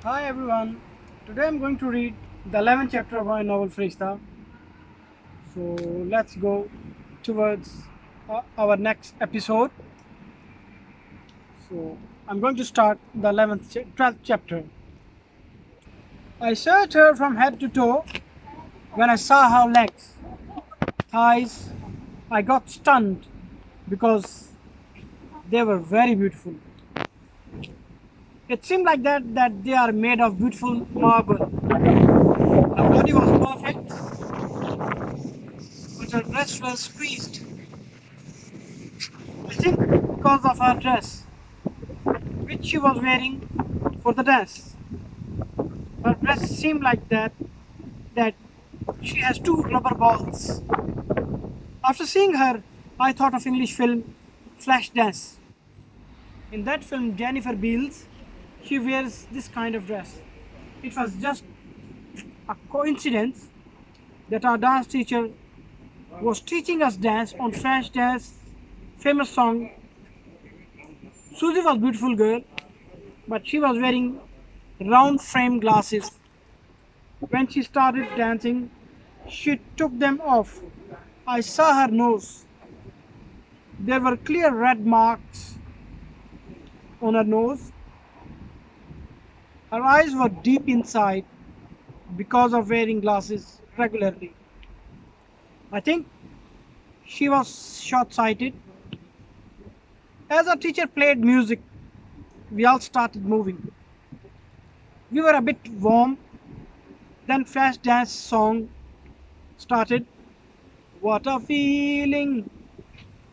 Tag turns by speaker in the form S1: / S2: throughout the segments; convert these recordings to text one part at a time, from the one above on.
S1: Hi everyone. Today I'm going to read the 11th chapter of my novel Farishta. So let's go towards our next episode. So I'm going to start the 12th chapter. I searched her from head to toe. When I saw her legs, thighs, I got stunned because they were very beautiful. It seemed like that they are made of beautiful marble. Her body was perfect, but her breasts were squeezed. I think because of her dress, which she was wearing for the dance. Her dress seemed like that she has two rubber balls. After seeing her, I thought of English film Flashdance. In that film, Jennifer Beals, she wears this kind of dress. It was just a coincidence that our dance teacher was teaching us dance on Flashdance famous song. Suzy was a beautiful girl, but she was wearing round frame glasses. When she started dancing, she took them off. I saw her nose. There were clear red marks on her nose. Her eyes were deep inside because of wearing glasses regularly. I think she was short sighted. As our teacher played music, we all started moving. We were a bit warm. Then flash dance song started. What a feeling!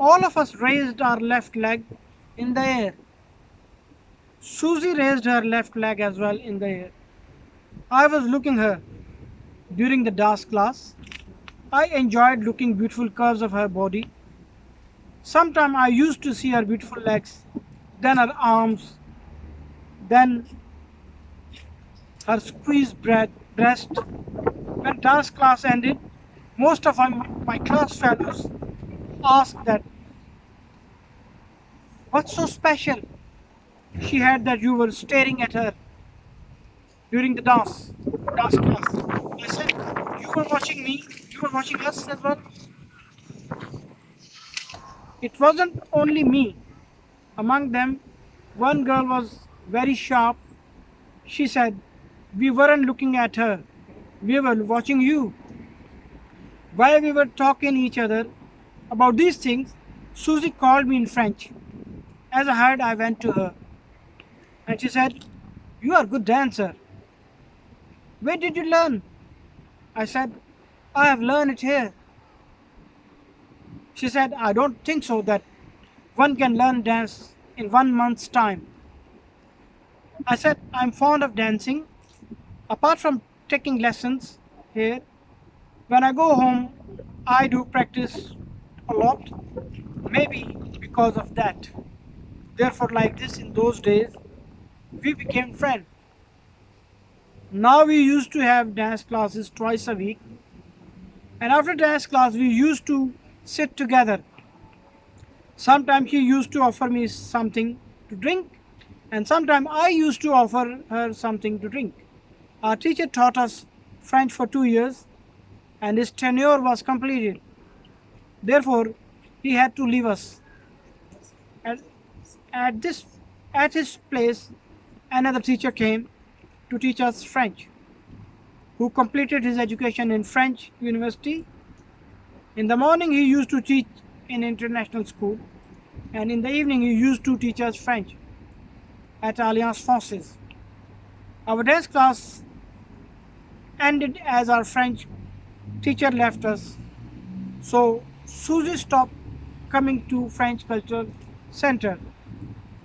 S1: All of us raised our left leg in the air. Suzy raised her left leg as well in the air. I was looking her during the dance class. I enjoyed looking beautiful curves of her body. Sometimes I used to see her beautiful legs, then her arms, then her squeezed breast. When dance class ended, most of my class fellows asked that, what's so special she had that you were staring at her during the dance class? I said, you were watching me, you were watching us as well. It wasn't only me. Among them, one girl was very sharp. She said, we weren't looking at her, we were watching you. While we were talking each other about these things, Suzy called me in French. As I heard, I went to her and she said, you are a good dancer. Where did you learn? I said, I have learned it here. She said, I don't think so that one can learn dance in 1 month's time. I said, I'm fond of dancing. Apart from taking lessons here, when I go home, I do practice a lot, maybe because of that. Therefore, like this, in those days, we became friends. Now we used to have dance classes twice a week, and after dance class, we used to sit together. Sometimes she used to offer me something to drink, and sometimes I used to offer her something to drink. Our teacher taught us French for 2 years, and his tenure was completed. Therefore, he had to leave us. At, at this at his place, another teacher came to teach us French, who completed his education in French University. In the morning, he used to teach in international school, and in the evening, he used to teach us French at Alliance Française. Our dance class ended as our French teacher left us, so Suzy stopped coming to French Cultural Center.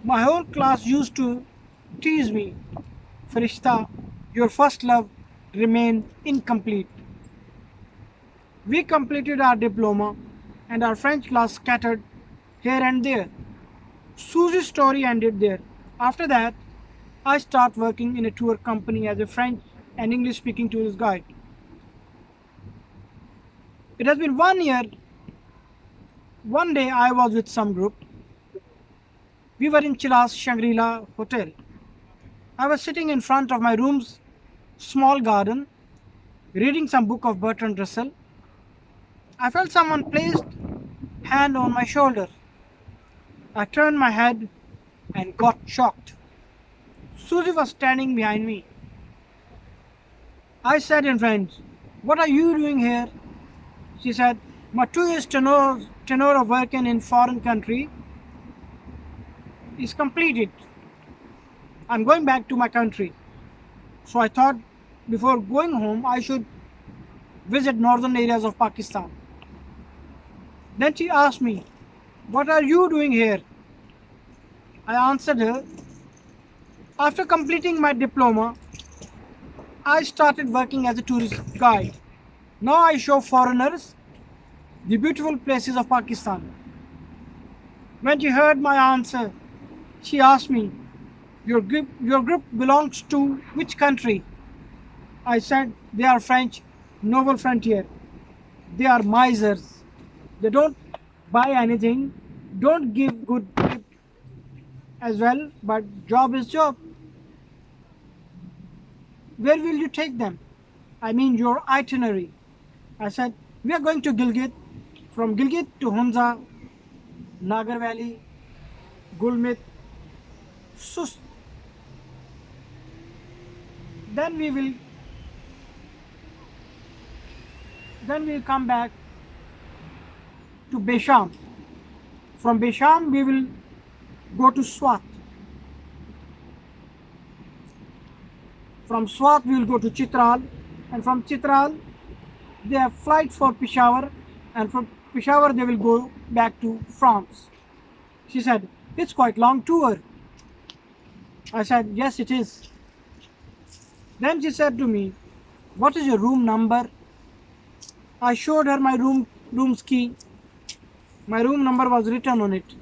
S1: My whole class used to tease me, Farishta, your first love remained incomplete. We completed our diploma and our French class scattered here and there. Suzy's story ended there. After that, I started working in a tour company as a French and English speaking tourist guide. It has been 1 year. One day I was with some group. We were in Chilas Shangrila Hotel. I was sitting in front of my room's small garden, reading some book of Bertrand. I felt someone placed hand on my shoulder. I turned my head and got shocked. Suzy was standing behind me. I said in French, "What are you doing here?" She said, "My 2 years tenure of working in foreign country is completed. I'm going back to my country. So I thought before going home I should visit northern areas of Pakistan." Then she asked me, "What are you doing here?" I answered her, "After completing my diploma, I started working as a tourist guide. Now I show foreigners the beautiful places of Pakistan." When she heard my answer, she asked me, your group belongs to which country?" I said, "They are French, Nouvel Frontiere. They are misers. They don't buy anything, don't give good tip as well, but job is job." "Where will you take them? I mean your itinerary." I said, "We are going to Gilgit, from Gilgit to Hunza, Nagar Valley, Gulmit, Sust. Then we will come back to Besham. From Besham we will go to Swat. From Swat we will go to Chitral, and from Chitral they have flight for Peshawar, and from Peshawar they will go back to France." She said, "It's quite long tour." I said, "Yes, it is." Then she said to me, "What is your room number?" I showed her my room's key. My room number was written on it.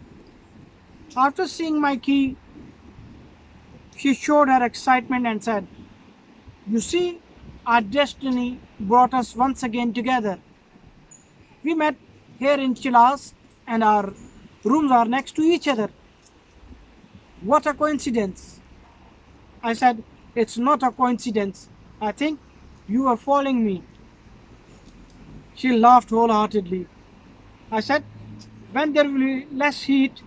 S1: After seeing my key, she showed her excitement and said, "You see, our destiny brought us once again together. We met here in Chilas and our rooms are next to each other. What a coincidence." I said, "It's not a coincidence. I think you are following me." She laughed wholeheartedly. I said, "When there will be less heat,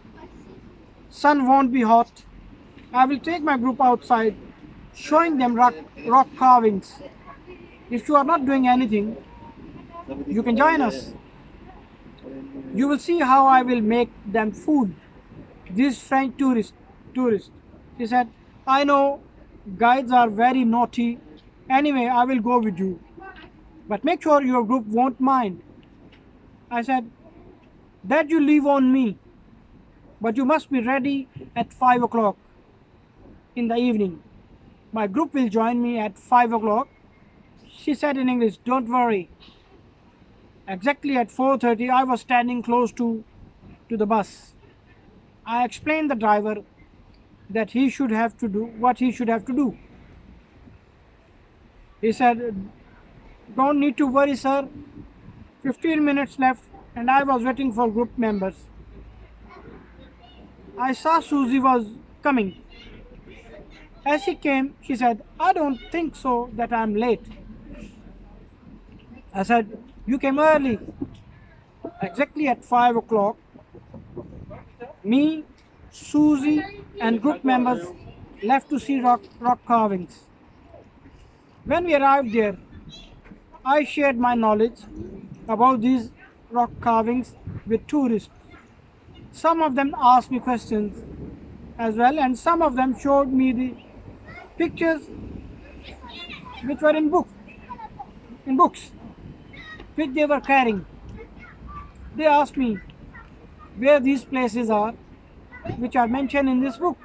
S1: sun won't be hot, I will take my group outside, showing them rock carvings. If you are not doing anything, you can join us. You will see how I will make them food. These French tourists." She said, "I know guides are very naughty. Anyway, I will go with you. But make sure your group won't mind." I said, "That you leave on me. But you must be ready at 5 o'clock in the evening. My group will join me at 5 o'clock." She said in English, "Don't worry." Exactly at 4:30, I was standing close to the bus. I explained the driver that he should have to do what he should have to do. He said, "Don't need to worry, sir. 15 minutes left," and I was waiting for group members. I saw Suzy was coming. As she came, she said, "I don't think so that I'm late." I said, "You came early." Exactly at 5 o'clock, me, Suzy, and group members left to see rock carvings. When we arrived there, I shared my knowledge about these rock carvings with tourists. Some of them asked me questions as well, and some of them showed me the pictures which were in books, which they were carrying. They asked me where these places are, which are mentioned in this book.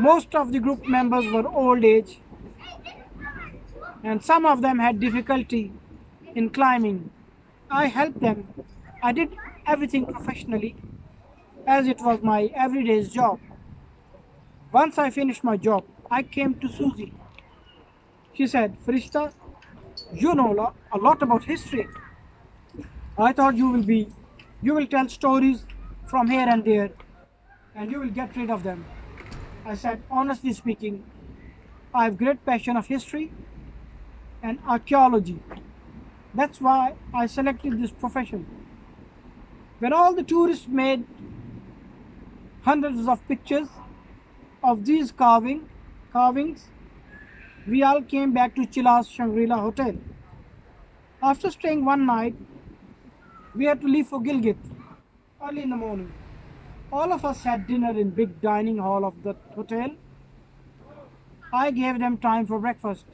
S1: Most of the group members were old age, and some of them had difficulty in climbing. I helped them. I did everything professionally, as it was my everyday's job. Once I finished my job, I came to Suzy. She said, "Farishta, you know a lot about history. I thought you will tell stories from here and there, and you will get rid of them." I said, honestly speaking, I have great passion of history and archaeology. That's why I selected this profession. When all the tourists made hundreds of pictures of these carvings, we all came back to Chilas Shangrila Hotel. After staying one night, we had to leave for Gilgit early in the morning. All of us had dinner in big dining hall of the hotel. I gave them time for breakfast,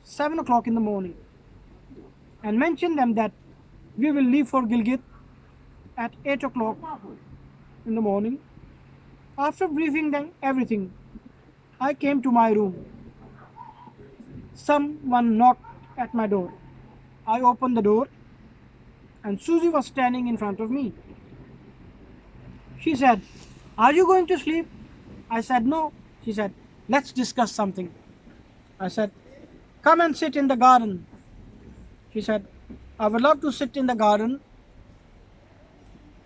S1: 7 o'clock in the morning, and mentioned them that we will leave for Gilgit at 8 o'clock in the morning. After briefing them everything, I came to my room. Someone knocked at my door. I opened the door and Suzy was standing in front of me. She said, "Are you going to sleep?" I said, "No." She said, "Let's discuss something." I said, "Come and sit in the garden." She said, "I would love to sit in the garden,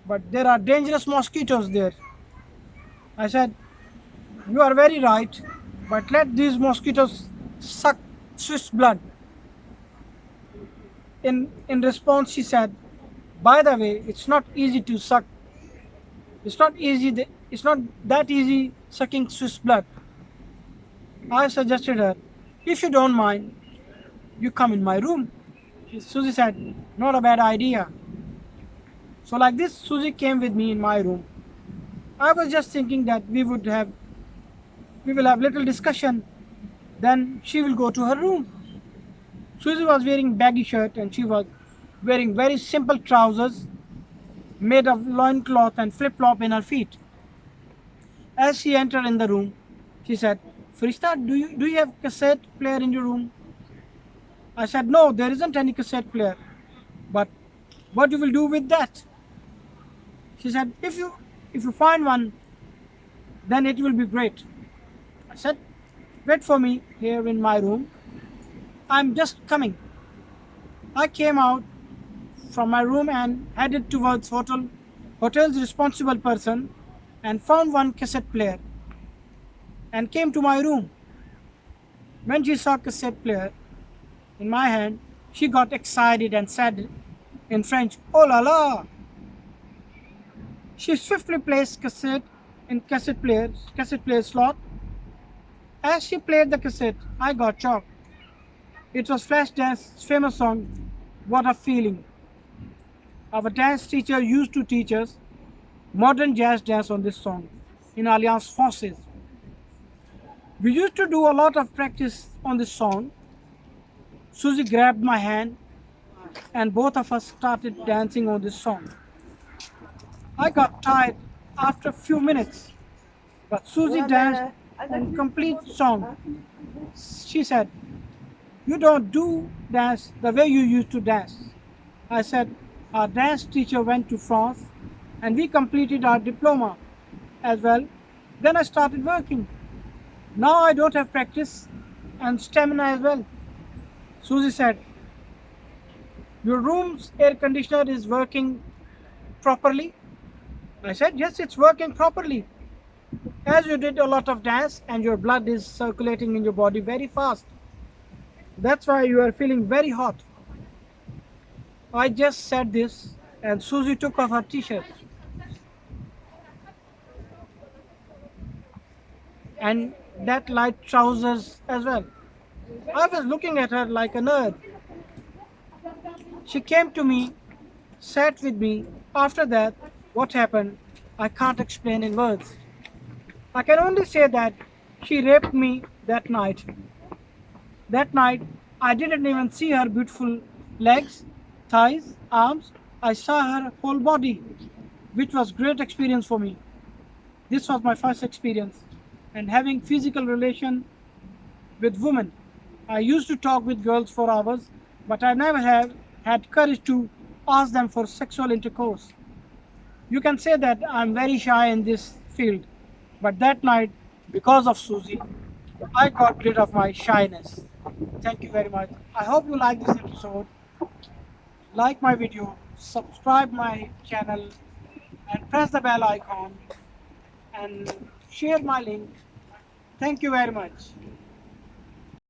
S1: but there are dangerous mosquitoes there." I said, "You are very right, but let these mosquitoes suck Swiss blood." In response, she said, "By the way, it's not easy to suck. It's not easy. It's not that easy sucking Swiss blood." I suggested her, "If you don't mind, you come in my room." Suzy said, "Not a bad idea." So like this, Suzy came with me in my room. I was just thinking that we will have little discussion. Then she will go to her room. Suzy was wearing baggy shirt and she was wearing very simple trousers made of loincloth and flip-flop in her feet. As she entered in the room, she said, "Farishta, do you have cassette player in your room?" I said, "No, there isn't any cassette player. But what you will do with that?" She said, if you find one, then it will be great." I said, "Wait for me here in my room. I'm just coming." I came out from my room and headed towards hotel's responsible person and found one cassette player and came to my room. When she saw cassette player in my hand, she got excited and said in French, "Oh la la!" She swiftly placed cassette in cassette player slot. As she played the cassette, I got shocked. It was Flashdance famous song, "What a Feeling." Our dance teacher used to teach us modern jazz dance on this song in Alliance Française. We used to do a lot of practice on this song. Suzy grabbed my hand and both of us started dancing on this song. I got tired after a few minutes, but Suzy danced on complete song. She said, "You don't do dance the way you used to dance." I said, "Our dance teacher went to France and we completed our diploma as well. Then I started working. Now I don't have practice and stamina as well." Suzy said, "Your room's air conditioner is working properly?" I said, "Yes, it's working properly. As you did a lot of dance and your blood is circulating in your body very fast. That's why you are feeling very hot." I just said this and Suzy took off her t-shirt and that light trousers as well. I was looking at her like a nerd. She came to me, sat with me. After that, what happened, I can't explain in words. I can only say that she raped me that night. That night, I didn't even see her beautiful legs, thighs, arms. I saw her whole body, which was great experience for me. This was my first experience and having physical relation with women. I used to talk with girls for hours, but I never have had courage to ask them for sexual intercourse. You can say that I'm very shy in this field, but that night, because of Suzy, I got rid of my shyness. Thank you very much. I hope you like this episode. Like my video, subscribe my channel, and press the bell icon and share my link Thank you very much.